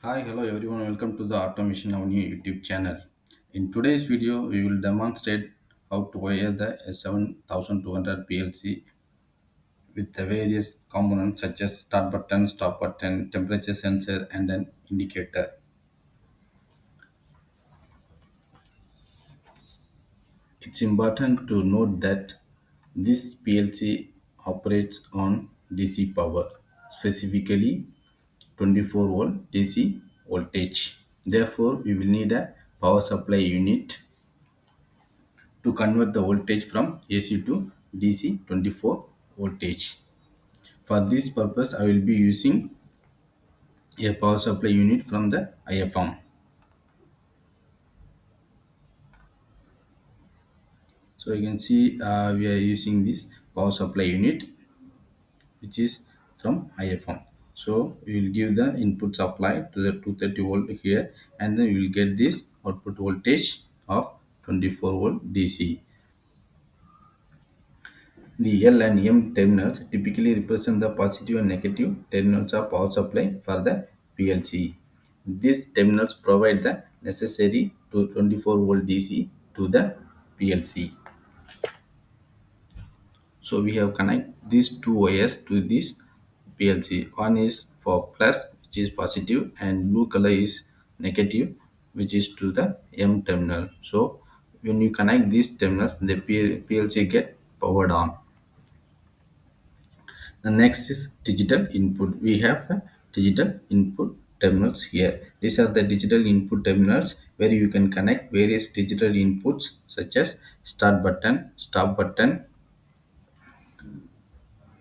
Hi, hello everyone. Welcome to the Automation Avenue YouTube channel. In today's video, we will demonstrate how to wire the S7-1200 PLC with the various components such as start button, stop button, temperature sensor, and an indicator. It's important to note that this PLC operates on DC power, specifically 24 volt DC voltage. Therefore, we will need a power supply unit to convert the voltage from AC to DC 24 voltage. For this purpose, I will be using a power supply unit from the IFM. So you can see we are using this power supply unit which is from IFM. So we will give the input supply to the 230 volt here, and then we will get this output voltage of 24 volt DC. The L and M terminals typically represent the positive and negative terminals of power supply for the PLC. These terminals provide the necessary to 24 volt DC to the PLC. So we have connect these two wires to this PLC. One is for plus, which is positive, and blue color is negative, which is to the M terminal. So when you connect these terminals, the PLC get powered on. The next is digital input. We have digital input terminals here. These are the digital input terminals where you can connect various digital inputs such as start button, stop button,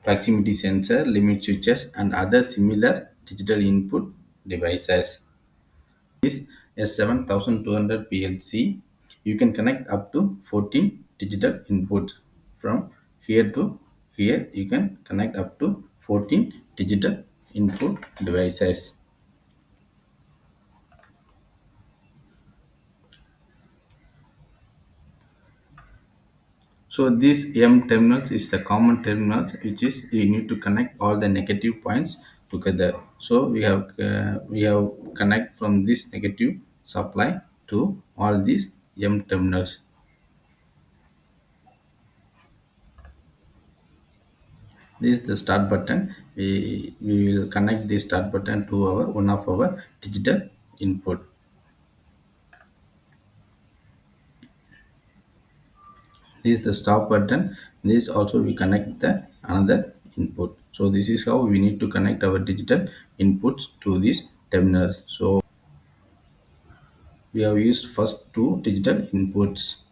proximity sensor, limit switches, and other similar digital input devices. This S7-1200 PLC, you can connect up to 14 digital inputs. From here to here, you can connect up to 14 digital input devices. So this M terminals is the common terminals, which is you need to connect all the negative points together. So we have connect from this negative supply to all these M terminals. This is the start button. We will connect this start button to our one of our digital input. This is the stop button. This also we connect the another input. So this is how we need to connect our digital inputs to these terminals. So we have used first two digital inputs.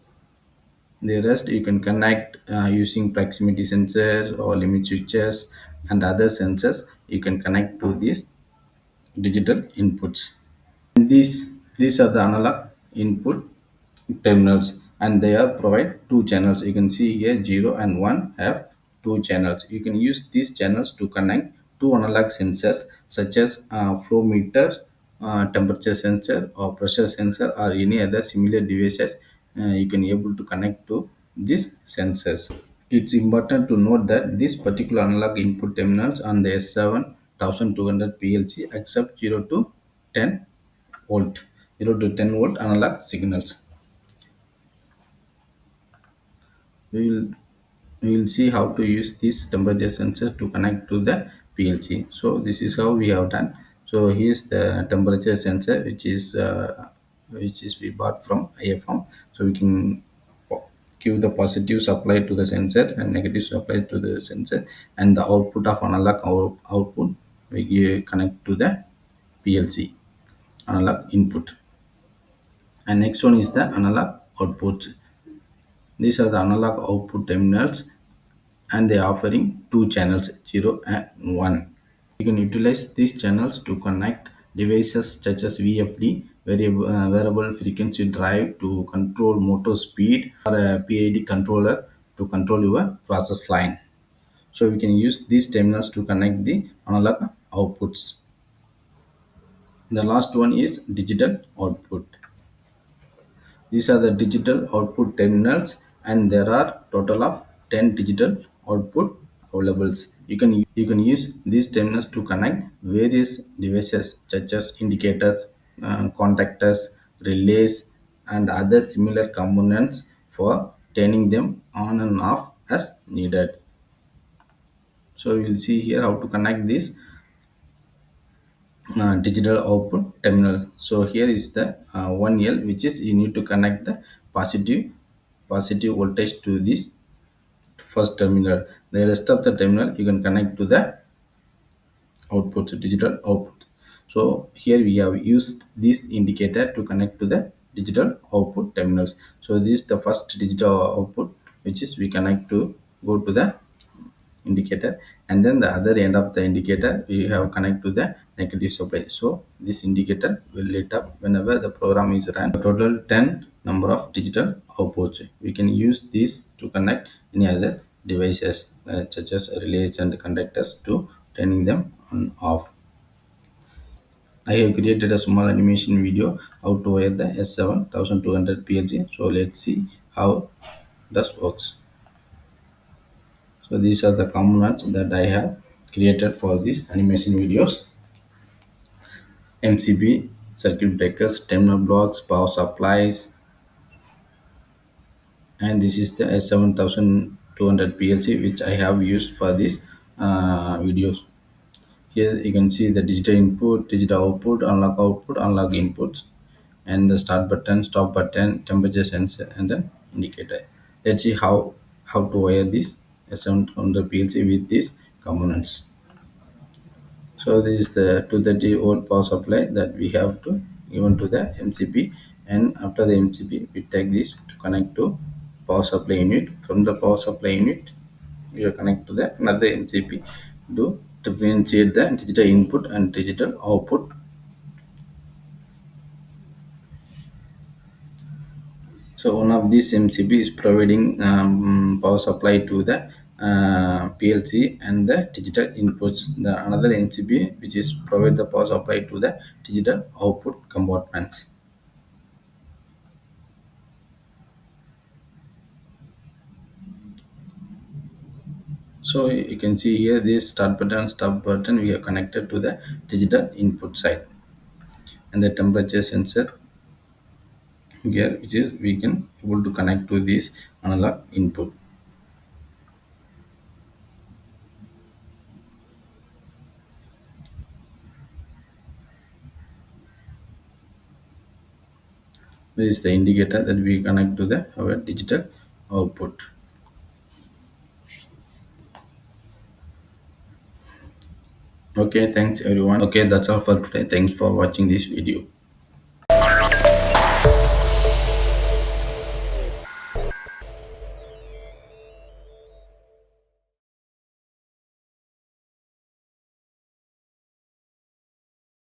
The rest you can connect using proximity sensors or limit switches and other sensors. You can connect to these digital inputs. These are the analog input terminals, and they are provide two channels. You can see here 0 and 1 have two channels. You can use these channels to connect two analog sensors such as flow meter, temperature sensor, or pressure sensor, or any other similar devices. You can able to connect to these sensors. It's important to note that this particular analog input terminals on the S7-1200 PLC accept 0 to 10 volt, 0 to 10 volt analog signals. We will see how to use this temperature sensor to connect to the PLC. So this is how we have done. So here's the temperature sensor, which is we bought from IFM. So we can give the positive supply to the sensor and negative supply to the sensor, and the output of analog output we connect to the PLC analog input. And next one is the analog output. These are the analog output terminals, and they are offering two channels 0 and 1. You can utilize these channels to connect devices such as VFD, variable frequency drive, to control motor speed, or a PID controller to control your process line. So we can use these terminals to connect the analog outputs. The last one is digital output. These are the digital output terminals, and there are total of 10 digital output available. You can use these terminals to connect various devices such as indicators, contactors, relays, and other similar components for turning them on and off as needed. So you will see here how to connect this digital output terminal. So here is the 1L, which is you need to connect the positive voltage to this first terminal. The rest of the terminal you can connect to the output, so digital output. So here we have used this indicator to connect to the digital output terminals. So this is the first digital output, which is we connect to go to the indicator, and then the other end of the indicator we have connect to the negative supply. So this indicator will lit up whenever the program is run. Total 10 number of digital outputs. We can use this to connect any other devices such as relays and conductors to turning them on off. I have created a small animation video how to wire the S7-1200 PLC. So let's see how this works. So these are the components that I have created for these animation videos. MCB, circuit breakers, terminal blocks, power supplies, and this is the S7-1200 PLC which I have used for these videos. Here you can see the digital input, digital output, unlock inputs, and the start button, stop button, temperature sensor, and the indicator. Let's see how to wire this S7-1200 PLC with these components. So this is the 230 volt power supply that we have to given to the MCP, and after the MCP we take this to connect to power supply unit. From the power supply unit we will connect to the another MCP to differentiate the digital input and digital output. So one of these MCB is providing power supply to the PLC and the digital inputs. The another MCB which is provide the power supply to the digital output compartments. So you can see here this start button, stop button we are connected to the digital input side, and the temperature sensor here which is we can able to connect to this analog input. This is the indicator that we connect to the our digital output. Okay, thanks everyone. Okay, that's all for today. Thanks for watching this video.